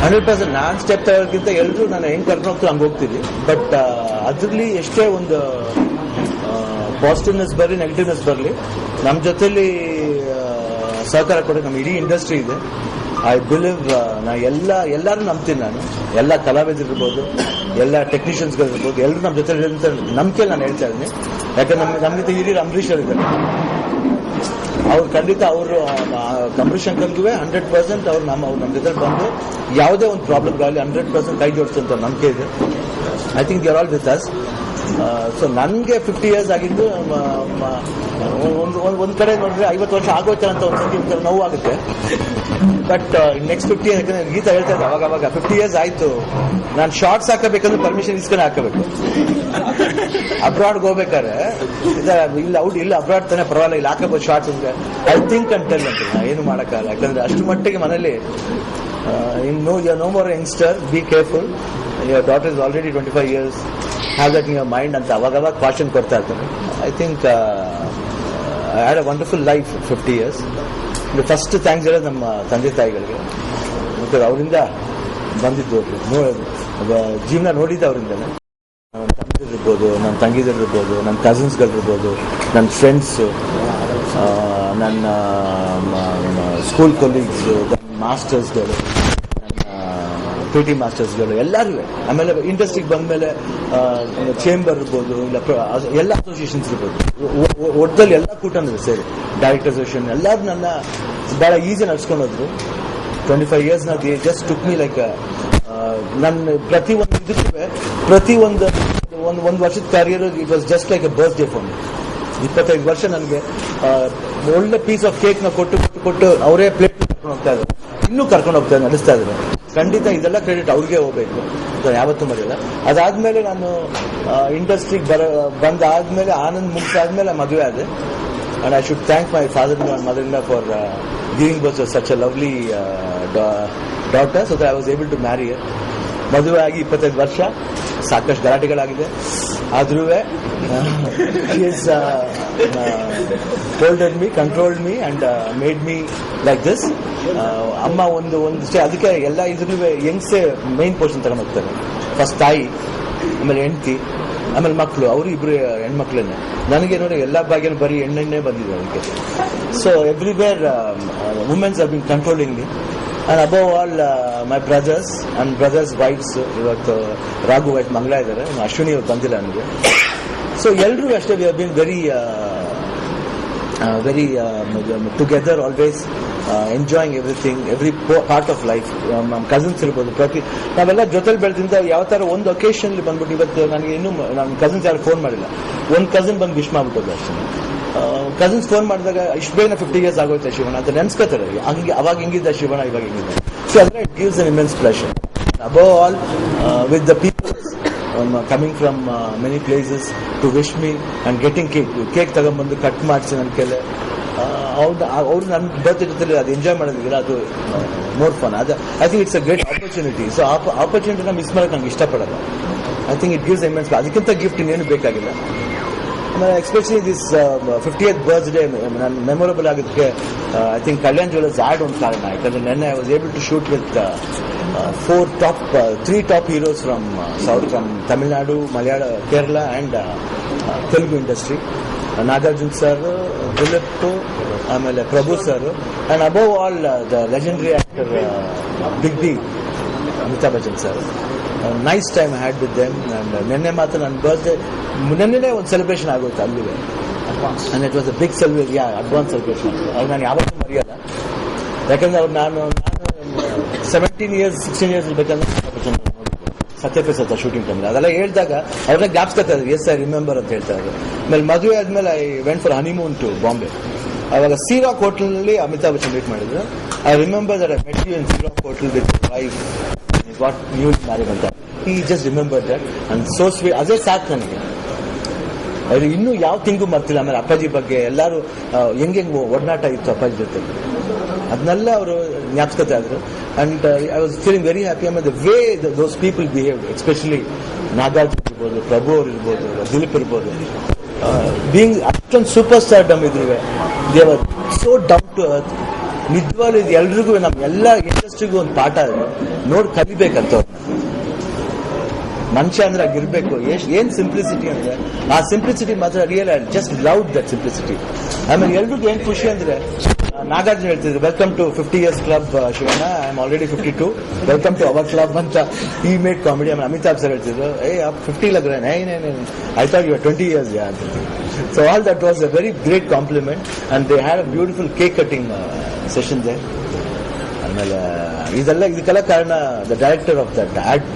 100% ನಾನು ಸ್ಟೆಪ್ ತಗೋಕ್ಕಿಂತ ಎಲ್ಲರೂ ನಾನು ಹೆಂಗೆ ಕರ್ಕೊಂಡು ಹೋಗ್ತೀನಿ ಹಂಗೆ ಹೋಗ್ತೀನಿ. ಬಟ್ ಅದರಲ್ಲಿ ಎಷ್ಟೇ ಒಂದು ಪಾಸಿಟಿವ್ನೆಸ್ ಬರಲಿ ನೆಗೆಟಿವ್ನೆಸ್ ಬರಲಿ, ನಮ್ಮ ಜೊತೆಲಿ ಸಹಕಾರ ಕೊಡೋ ನಮ್ಮ ಇಡೀ ಇಂಡಸ್ಟ್ರಿ ಇದೆ. ಐ ಬಿಲೀವ್ ನಾ ಎಲ್ಲರೂ ನಂಬ್ತೀನಿ. ನಾನು ಎಲ್ಲ ಕಲಾವಿದರಿರ್ಬೋದು, ಎಲ್ಲ ಟೆಕ್ನಿಷಿಯನ್ಸ್ಗಳಿರ್ಬೋದು, ಎಲ್ಲರೂ ನಮ್ಮ ಜೊತೆ ನಂಬಿಕೆ ನಾನು ಹೇಳ್ತಾ ಇದ್ದೀನಿ. ಯಾಕಂದ್ರೆ ನಮ್ಗಿಂತ ಹಿರಿಯರು ಅಂಬರೀಷ್ ಅವರಿದ್ದಾರೆ. ಅವ್ರು ಖಂಡಿತ ಅವರು ಅಂಬರೀಷ್ ಅಂಕಲ್ಗೂ 100% ಅವ್ರು ನಮ್ಮ ಜೊತೆ ಬಂದು ಯಾವುದೇ ಒಂದು ಪ್ರಾಬ್ಲಮ್ಗಾಗಲಿ 100% ಕೈ ಜೋಡಿಸುವಂತ ನಂಬಿಕೆ ಇದೆ. I think they are all with us. So ನನಗೆ 50 years ಆಗಿದ್ದು ಒಂದ್ ಕಡೆ ನೋಡಿದ್ರೆ 50 ವರ್ಷ ಆಗೋಯ್ತಾರೆ ಅಂತ ಒಂದು ನೋವು ಆಗುತ್ತೆ. ಬಟ್ ನೆಕ್ಸ್ಟ್ 50 years, ಯಾಕಂದ್ರೆ ಗೀತಾ ಹೇಳ್ತಾ ಇದ್ದೆ ಅವಾಗ 50 years ಆಯ್ತು, ನಾನು ಶಾರ್ಟ್ಸ್ ಹಾಕಬೇಕಂದ್ರೆ ಪರ್ಮಿಷನ್ ಇಸ್ಕೊಂಡು ಹಾಕಬೇಕು. ಅಬ್ರಾಡ್ಗೆ ಹೋಗ್ಬೇಕಾದ್ರೆ ಇಲ್ಲ ಅಬ್ರಾಡ್ ತಾನೆ ಪರವಾಗಿಲ್ಲ, ಇಲ್ಲಿ ಹಾಕಬಹುದು ಶಾರ್ಟ್ಸ್ ಅಂದ್ರೆ ಐ ಥಿಂಕ್ ಅಂತ ಏನು ಮಾಡೋಕ್ಕಾಗಲ್ಲ. ಯಾಕಂದ್ರೆ ಅಷ್ಟು ಮಟ್ಟಿಗೆ ಮನೇಲಿ no more youngster, be careful, your daughter is already 25 years, have that in your mind ಅಂತ ಅವಾಗ ಕ್ವಾಶನ್ ಕೊಡ್ತಾ ಇರ್ತಾರೆ. I think I had a wonderful life 50 years. First thanks ಹೇಳೋದು ನಮ್ಮ ತಂದೆ ತಾಯಿಗಳಿಗೆ. ಮತ್ತೆ ಅವರಿಂದ ಬಂದಿದ್ದು ಜೀವನ ನೋಡಿದ್ದು ಅವರಿಂದನೇ. ನನ್ನ ತಮ್ಮದಿರ್ಬೋದು, ನನ್ನ ತಂಗಿದಿರ್ಬೋದು, ನನ್ನ ಕಸಿನ್ಸ್ಗಳಿರ್ಬೋದು, ನನ್ನ ಫ್ರೆಂಡ್ಸು, ನನ್ನ ಸ್ಕೂಲ್ ಕೊಲೀಗ್ಸು, ನನ್ನ ಮಾಸ್ಟರ್ಸ್ಗಳು, ನನ್ನ PT ಮಾಸ್ಟರ್ಸ್ಗಳು ಎಲ್ಲರೂ. ಆಮೇಲೆ ಇಂಡಸ್ಟ್ರಿಗೆ ಬಂದಮೇಲೆ ಚೇಂಬರ್ ಇರ್ಬೋದು, ಇಲ್ಲ ಎಲ್ಲ ಅಸೋಸಿಯೇಷನ್ಸ್ ಇರ್ಬೋದು, ಒಟ್ಟಲ್ಲಿ ಎಲ್ಲ ಕೂಟನೂ ಸೇರಿ ಡೈರೆಕ್ಟರ್ ಅಸೋಸಿಯೇಷನ್ ಎಲ್ಲರೂ ನನ್ನ ಭಾಳ ಈಸಿ ನಡ್ಸ್ಕೊಂಡು ಹೋದ್ರು. 25 years they just took me like ನನ್ನ ಪ್ರತಿ ಒಂದು ವರ್ಷದ carrier it was just like A birthday for me. 25 ವರ್ಷ ನನಗೆ ಒಳ್ಳೆ ಪೀಸ್ ಆಫ್ ಕೇಕ್ ನ ಕೊಟ್ಟು ಅವರೇ ಪ್ಲೇಟ್ ಕರ್ಕೊಂಡು ಹೋಗ್ತಾ ಇದ್ದಾರೆ, ಇನ್ನೂ ಕರ್ಕೊಂಡು ಹೋಗ್ತಾ ನಡೆಸ್ತಾ ಇದ್ದಾರೆ. ಖಂಡಿತ ಇದೆಲ್ಲ ಕ್ರೆಡಿಟ್ ಅವ್ರಿಗೆ ಹೋಗ್ಬೇಕು, ಯಾವತ್ತೂ ಮರೆಯಲ್ಲ. ಅದಾದ್ಮೇಲೆ ನಾನು ಇಂಡಸ್ಟ್ರಿಗೆ ಬಂದಾದ್ಮೇಲೆ ಆನಂದ್ ಮುಗಿಸಾದ್ಮೇಲೆ ಮದುವೆ ಆದೆ. And I should thank my father-in-law and mother-in-law for giving birth to such a lovely daughter, so that I was able to marry her. ಮದುವೆ ಆಗಿ 25 ವರ್ಷ, ಸಾಕಷ್ಟು ಗಲಾಟೆಗಳಾಗಿದೆ. ಆದ್ರೂ she has holded me, controlled me and made me like this. ಅಮ್ಮ ಒಂದು ಅದಕ್ಕೆ ಎಲ್ಲ ಇದ್ರೂ ಹೆಂಗ್ಸೆ ಮೈನ್ ಪೋರ್ಷನ್ ತಗೊಂಡು ಹೋಗ್ತಾರೆ. ಫಸ್ಟ್ ತಾಯಿ, ಆಮೇಲೆ ಹೆಂಡತಿ, ಆಮೇಲೆ ಮಕ್ಕಳು, ಅವರು ಇಬ್ರು ಹೆಣ್ಮಕ್ಳನ್ನೇ. ನನಗೆ ನೋಡಿ ಎಲ್ಲ ಭಾಗ್ಯನೂ ಬರೀ ಹೆಣ್ಣೆ ಬಂದಿದೆ ಅದಕ್ಕೆ. So everywhere womens have been controlling me, and above all my brothers and brothers wifes. ಇವತ್ತು ರಾಘು ವೈಫ್ ಮಂಗಳ ಇದ್ದಾರೆ, ಅಶ್ವಿನಿ ಅವ್ರು ಬಂದಿಲ್ಲ ನನಗೆ. ಸೊ ಎಲ್ಲರೂ ಅಷ್ಟೇ we have been very together, always enjoying everything, every part of life. ನಮ್ಮ ಕಸಿನ್ಸ್ ಇರ್ಬೋದು, ನಾವೆಲ್ಲ ಜೊತೆಲಿ ಬೆಳೆದಿಂದ ಯಾವ ತರ ಒಂದು ಒಕೇಶನ್ ಬಂದ್ಬಿಟ್ಟು ಇವತ್ತು ನನಗೆ ಇನ್ನೂ ನಮ್ಮ ಕಸಿನ್ಸ್ ಯಾರು ಫೋನ್ ಮಾಡಿಲ್ಲ. ಒಂದು ಕಸಿನ್ ಬಂದು ವಿಶ್ ಮಾಡ್ಬಿಟ್ಟೋದು ಅಷ್ಟೇ. ಕಸಿನ್ಸ್ ಫೋನ್ ಮಾಡಿದಾಗ ಇಷ್ಟು ಬೇಗ 50 years ಆಗೋಯ್ತಾ ಶಿವಣ್ಣ ಅಂತ ನೆನ್ಸ್ಕೊತಾರೆ. ಹಂಗೆ ಅವಾಗ ಹೆಂಗಿದ್ದ ಶಿವಣ್ಣ, ಇವಾಗ ಹೆಂಗಿದ್ದ. ಸೊ ಅಂದ್ರೆ it gives an immense pleasure. Above all with the people coming from many places to wish me and getting cake ತಗೊಂಡ್ಬಂದು ಕಟ್ ಮಾಡಿಸಿ ನನ್ನ ಕೈಲಿ ಅವ್ರು ನನ್ನ ಬರ್ತ್ಡೇ ಜೊತೆ ಅದು ಎಂಜಾಯ್ ಮಾಡೋದಿಲ್ಲ, ಅದು ಮೋರ್ ಫನ್. ಅದು I think it's a great opportunity. So ಆಪರ್ಚುನಿಟಿನ ಮಿಸ್ ಮಾಡೋಕೆ ನಂಗೆ ಇಷ್ಟಪಡಲ್ಲ. I think it gives immense. ಅದಕ್ಕಿಂತ ಗಿಫ್ಟ್ ಇನ್ನೇನು ಬೇಕಾಗಿಲ್ಲ. ಆಮೇಲೆ ಎಸ್ಪೆಷಲಿ ದಿಸ್ 50th ಬರ್ತ್ಡೇ ನಾನು ಮೆಮೊರಬಲ್ ಆಗೋದಕ್ಕೆ I think Kalyan jewellers ad ಒಂದು ಕಾರಣ. ಯಾಕಂದ್ರೆ ನೆನ್ನೆ I was able to shoot with 3 top heroes from Tamil Nadu, Malayalam, Kerala and Telugu industry. Nagarjun sir, Dilip, ಆಮೇಲೆ ಪ್ರಭು sir, and above all the legendary actor Big B, Amitabh Bachchan sir. Nice time I had with them. And ನೆನ್ನೆ ಮಾತ್ರ ನನ್ನ birthday, ನೆನ್ನೆನೇ ಒಂದು celebration ಆಗೋಯ್ತು ಅಲ್ಲಿಗೆ. and it was a big celebration, advance celebration. ಅವ್ರು ನಾನು ಯಾವತ್ತೂ ಮರೆಯಲ್ಲ. ಯಾಕಂದ್ರೆ ಅವ್ರು ನಾನು 16 years ಇರ್ಬೇಕಂದ್ರೆ ಸತ್ಯಪ್ರಸಾದ ಶೂಟಿಂಗ್ ಟೈಮ್ ಅದೆಲ್ಲ ಹೇಳಿದಾಗ ಅವ್ರನ್ನ ಜ್ಞಾಪಿಸ್ಕೊತಾ ಇದ್ರು. ಎಸ್ ಐ ರಿಮೆಂಬರ್ ಅಂತ ಹೇಳ್ತಾ ಇದ್ರು. ಆಮೇಲೆ ಮದುವೆ ಆದ್ಮೇಲೆ I went for honeymoon to Bombay. ಅವಾಗ ಸೀರಾಕ್ ಹೋಟೆಲ್ನಲ್ಲಿ ಅಮಿತಾಬ್ ಬಚ್ಚನ್ ಮೀಟ್ ಮಾಡಿದ್ರು. I remember that I met you in Sea Rock hotel with wife what new marriage ಅಂತ. He just remember that and so sweet. ಅದೇ ಸಾಕು ನನಗೆ. ಅದು ಇನ್ನೂ ಯಾವ ತಿಂಗೂ ಮರ್ತಿಲ್ಲ. ಆಮೇಲೆ ಅಪ್ಪಾಜಿ ಬಗ್ಗೆ ಎಲ್ಲರೂ ಹೆಂಗೆ ಒಡನಾಟ ಇತ್ತು ಅಪ್ಪಾಜಿ ಜೊತೆ, ಅದನ್ನೆಲ್ಲ ಅವರು ಜ್ಞಾಪಿಸ್ಕೊತಾ ಇದ್ರು. And I was feeling very happy. ಆಮೇಲೆ the way those people behave, especially Nagarjun ಇರ್ಬೋದು, ಪ್ರಭು ಅವ್ರು ಇರ್ಬೋದು, ದಿಲೀಪ್ ಇರ್ಬೋದು, ಬೀಯಿಂಗ್ ಅಷ್ಟೊಂದು ಸೂಪರ್ ಸ್ಟಾರ್ ಡಮ್ ಇದ್ರು, they were so down to earth. ನಿಜವಾಗ್ಲೂ ಇದು ಎಲ್ರಿಗೂ ನಮ್ಮ ಎಲ್ಲ ಇಂಡಸ್ಟ್ರಿಗೂ ಒಂದು ಪಾಠ ನೋಡಿ ಕಲಿಬೇಕಂತ. ಮನುಷ್ಯ ಅಂದ್ರೆ ಆಗಿರ್ಬೇಕು. ಏನ್ ಸಿಂಪ್ಲಿಸಿಟಿ ಅಂದ್ರೆ ಆ ಸಿಂಪ್ಲಿಸಿಟಿ ಮಾತ್ರ real. I just love that simplicity. ಆಮೇಲೆ ಎಲ್ರಿಗೂ ಏನ್ ಖುಷಿ ಅಂದ್ರೆ ನಾಗಾರ್ಜುನ ಹೇಳ್ತಿದ್ರು, welcome to 50 years club Shivanna, I am already 52, welcome to our club ಅಂತ ಈ ಮೇಡ್ ಕಾಮಿಡಿ. ಆಮೇಲೆ ಅಮಿತಾಬ್ ಸರ್ ಹೇಳ್ತಿದ್ರು, 50 ಲಗ್ ರहे हैं, I thought you are 20 years ಯಾ ಅಂತ. So all that was a very great compliment and they had a beautiful cake cutting session they. ಆಮೇಲೆ ಇದಕ್ಕೆಲ್ಲ ಕಾರಣ the director of that ad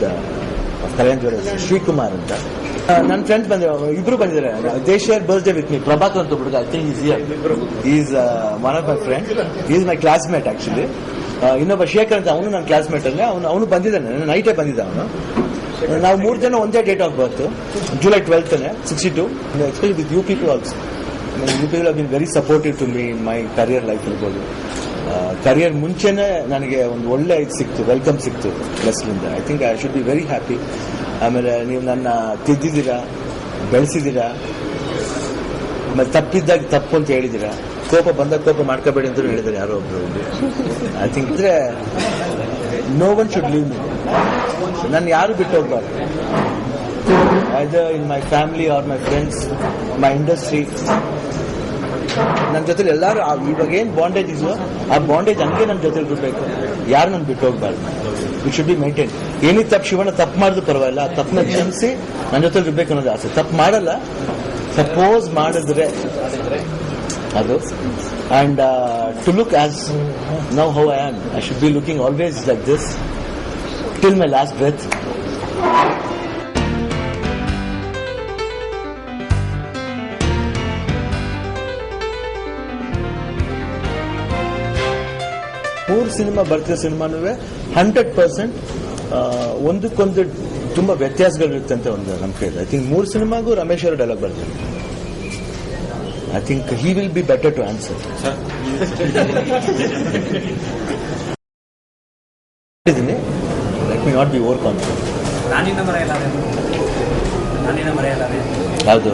Kalyana Srikumar ಅಂತ. ನನ್ನ ಫ್ರೆಂಡ್ಸ್ ಬಂದಿರೋ ಇಬ್ರು ಬಂದಿದ್ದಾರೆ. They share birthday with me. Prabhakar ಅಂತ ಹುಡುಗ, I think is one of my friend. Is my classmate actually. ಇನ್ನೊಬ್ಬ ಶೇಖರ್ ಅಂತ, ಅವನು ನನ್ನ ಕ್ಲಾಸ್ಮೇಟ್ ಅಲ್ಲೇ. ಅವನು ಬಂದಿದ್ದಾನೆ, ನೈಟೇ ಬಂದಿದ್ದ ಅವನು. ನಾವು 3 ಜನ ಒಂದೇ date of birth, July 12th 62. Especially with you people also. You people have been very supportive to me in my career life ಇರ್ಬೋದು. ಕರಿಯರ್ ಮುಂಚೆನೆ ನನಗೆ ಒಂದು ಒಳ್ಳೆ ಇದು ಸಿಕ್ತು, ವೆಲ್ಕಮ್ ಸಿಕ್ತು ಪ್ಲಸ್ಲಿಂದ. I think I should be very happy. ಆಮೇಲೆ ನೀವು ನನ್ನ ತಿದ್ದಿದ್ದೀರಾ, ಬೆಳೆಸಿದ್ದೀರಾ, ಆಮೇಲೆ ತಪ್ಪಿದ್ದಾಗ ತಪ್ಪು ಅಂತ ಹೇಳಿದ್ದೀರಾ. ಕೋಪ ಬಂದಾಗ ಕೋಪ ಮಾಡ್ಕೋಬೇಡಿ ಅಂತ ಹೇಳಿದ್ದಾರೆ ಯಾರೋ ಒಬ್ರು. ಐ ಥಿಂಕ್ ಇದ್ರೆ no one should leave me. ನಾನು ಯಾರು ಬಿಟ್ಟು ಹೋಗ್ಬಾರ್ದು, either in my family or my friends, my industry. ನನ್ನ ಜೊತೆ ಎಲ್ಲರೂ ಇವಾಗ ಏನ್ ಬಾಂಡೇಜ್ ಇದೆಯೋ ಆ ಬಾಂಡೇಜ್ ಹಂಗೆ ನನ್ನ ಜೊತೆ ಇರಬೇಕು. ಯಾರು ನನ್ ಬಿಟ್ಟು ಹೋಗ್ಬಾರ್ದು. It should be maintain. ಏನೇ ತಪ್ಪು ಶಿವಣ್ಣ ತಪ್ಪು ಮಾಡಿದ್ರು ಪರವಾಗಿಲ್ಲ, ಆ ತಪ್ಪನ್ನ ಕ್ಷಮಿಸಿ ನನ್ನ ಜೊತೆ ಇರ್ಬೇಕು ಅನ್ನೋದು ಆಸೆ. ತಪ್ಪು ಮಾಡಲ್ಲ, ಸಪೋಸ್ ಮಾಡಿದ್ರೆ ಅದು. And to look as now how I am, I should be looking always like this till my last breath. ಮೂರು ಸಿನಿಮಾ ಬರ್ತಿರೋ ಸಿನಿಮಾನೂ 100% ಒಂದಕ್ಕೊಂದು ತುಂಬಾ ವ್ಯತ್ಯಾಸಗಳಿರುತ್ತೆ ಅಂತ ಒಂದು ನಂಬಿಕೆ ಇದೆ. ಐ ಥಿಂಕ್ 3 ಸಿನಿಮಾಗೂ ರಮೇಶ್ ಅವರು ಡೈಲಾಗ್ ಬರ್ತಾರೆ. I think he will be better to answer. Let me not be over confident. ಯಾವುದು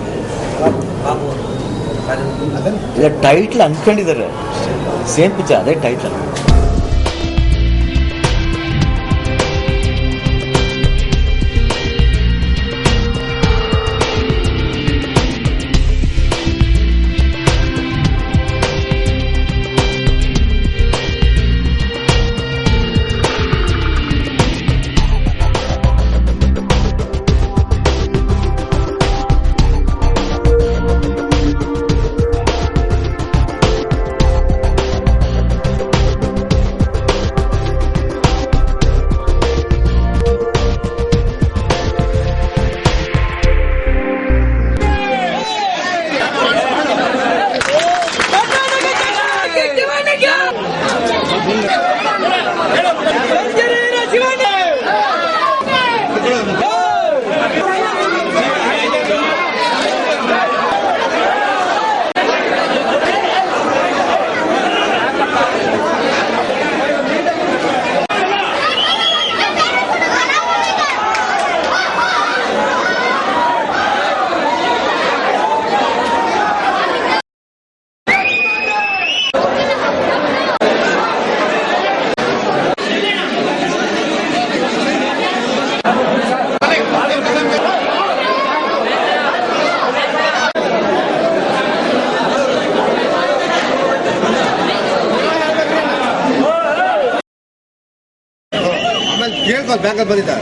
ಟೈಟ್ಲ್ ಅನ್ಕೊಂಡಿದ್ದಾರೆ, ಸೇಮ್ ಪಿಕ್ಚರ್, ಅದೇ ಟೈಟ್ಲ್. ಕೇಳ್ಕೊಂಡು ಬ್ಯಾಂಕಲ್ಲಿ ಬಂದಿದ್ದ